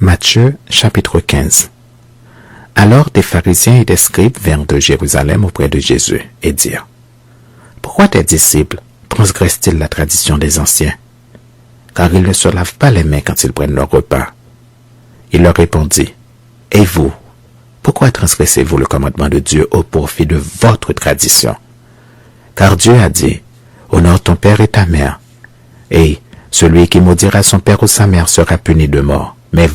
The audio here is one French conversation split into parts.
Matthieu chapitre 15. Alors des pharisiens et des scribes vinrent de Jérusalem auprès de Jésus et dirent: Pourquoi tes disciples transgressent-ils la tradition des anciens? Car ils ne se lavent pas les mains quand ils prennent leur repas. Il leur répondit: Et vous, pourquoi transgressez-vous le commandement de Dieu au profit de votre tradition? Car Dieu a dit: Honore ton père et ta mère, et celui qui maudira son père ou sa mère sera puni de mort. Mais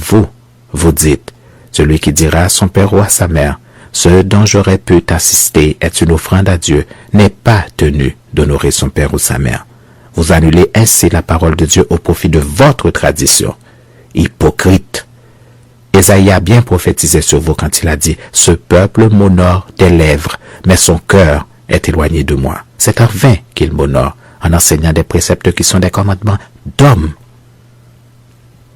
vous dites: celui qui dira à son père ou à sa mère, ce dont j'aurais pu t'assister est une offrande à Dieu, n'est pas tenu d'honorer son père ou sa mère. Vous annulez ainsi la parole de Dieu au profit de votre tradition. Hypocrite! Ésaïe a bien prophétisé sur vous quand il a dit: ce peuple m'honore des lèvres, mais son cœur est éloigné de moi. C'est en vain qu'il m'honore, en enseignant des préceptes qui sont des commandements d'hommes.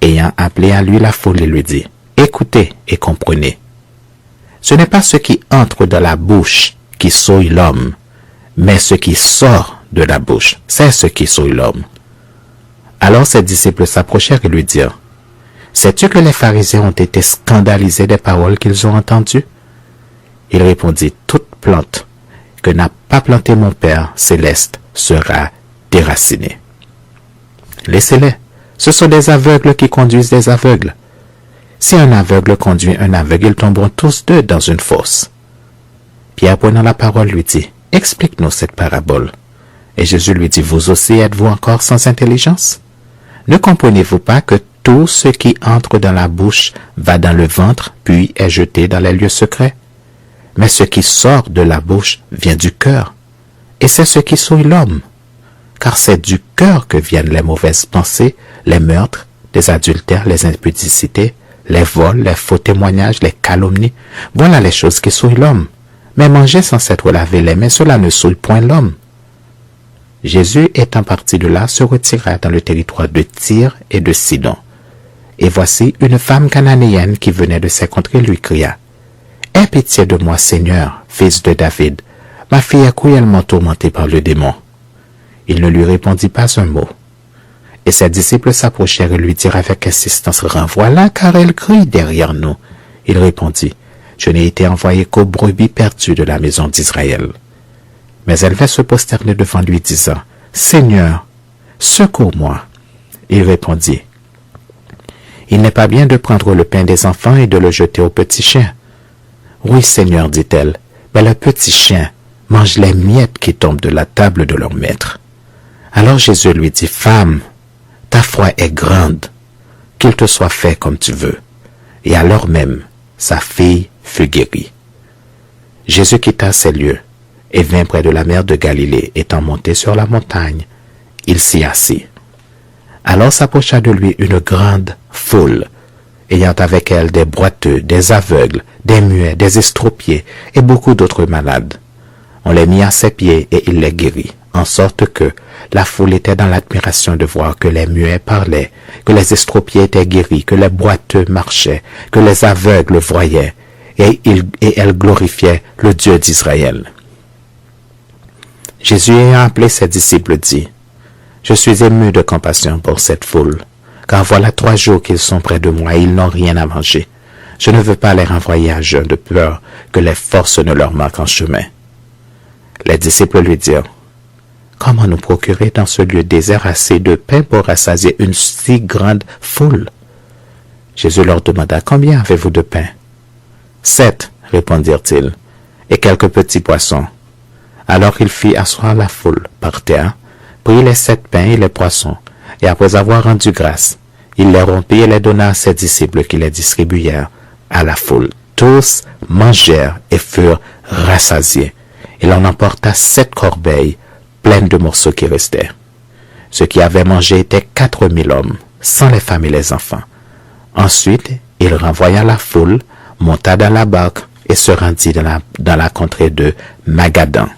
Ayant appelé à lui la foule, il lui dit: Écoutez et comprenez. Ce n'est pas ce qui entre dans la bouche qui souille l'homme, mais ce qui sort de la bouche, c'est ce qui souille l'homme. Alors ses disciples s'approchèrent et lui dirent: Sais-tu que les pharisiens ont été scandalisés des paroles qu'ils ont entendues? Il répondit: Toute plante que n'a pas planté mon Père céleste sera déracinée. Laissez-les. Ce sont des aveugles qui conduisent des aveugles. Si un aveugle conduit un aveugle, ils tomberont tous deux dans une fosse. Pierre, prenant la parole, lui dit: Explique-nous cette parabole. Et Jésus lui dit: Vous aussi êtes-vous encore sans intelligence? Ne comprenez-vous pas que tout ce qui entre dans la bouche va dans le ventre, puis est jeté dans les lieux secrets? Mais ce qui sort de la bouche vient du cœur, et c'est ce qui souille l'homme. Car c'est du cœur que viennent les mauvaises pensées, les meurtres, les adultères, les impudicités, les vols, les faux témoignages, les calomnies. Voilà les choses qui souillent l'homme. Mais manger sans s'être lavé les mains, cela ne souille point l'homme. Jésus, étant parti de là, se retira dans le territoire de Tyr et de Sidon. Et voici une femme cananéenne qui venait de ces contrées lui cria: Aie pitié de moi, Seigneur, fils de David. Ma fille est cruellement tourmentée par le démon. Il ne lui répondit pas un mot. Et ses disciples s'approchèrent et lui dirent avec insistance: Renvoie-la, car elle crie derrière nous. Il répondit: Je n'ai été envoyé qu'aux brebis perdues de la maison d'Israël. Mais elle vint se prosterner devant lui, disant: Seigneur, secours-moi. Il répondit: Il n'est pas bien de prendre le pain des enfants et de le jeter aux petits chiens. Oui, Seigneur, dit-elle, mais le petit chien mange les miettes qui tombent de la table de leur maître. Alors Jésus lui dit: Femme, ta foi est grande, qu'il te soit fait comme tu veux. Et alors même, sa fille fut guérie. Jésus quitta ces lieux et vint près de la mer de Galilée. Étant monté sur la montagne, il s'y assit. Alors s'approcha de lui une grande foule, ayant avec elle des boiteux, des aveugles, des muets, des estropiés et beaucoup d'autres malades. On les mit à ses pieds et il les guérit, en sorte que la foule était dans l'admiration de voir que les muets parlaient, que les estropiés étaient guéris, que les boiteux marchaient, que les aveugles voyaient, et elle glorifiait le Dieu d'Israël. Jésus, ayant appelé ses disciples, dit: Je suis ému de compassion pour cette foule, car voilà 3 jours qu'ils sont près de moi et ils n'ont rien à manger. Je ne veux pas les renvoyer à jeun de peur que les forces ne leur manquent en chemin. Les disciples lui dirent: Comment nous procurer dans ce lieu désert assez de pain pour rassasier une si grande foule? Jésus leur demanda: Combien avez-vous de pain? 7, répondirent-ils, et quelques petits poissons. Alors il fit asseoir la foule par terre, prit les 7 pains et les poissons, et après avoir rendu grâce, il les rompit et les donna à ses disciples qui les distribuèrent à la foule. Tous mangèrent et furent rassasiés. Il en emporta 7 corbeilles pleines de morceaux qui restaient. Ceux qui avaient mangé étaient 4000 hommes, sans les femmes et les enfants. Ensuite, il renvoya la foule, monta dans la barque et se rendit dans la contrée de Magadan.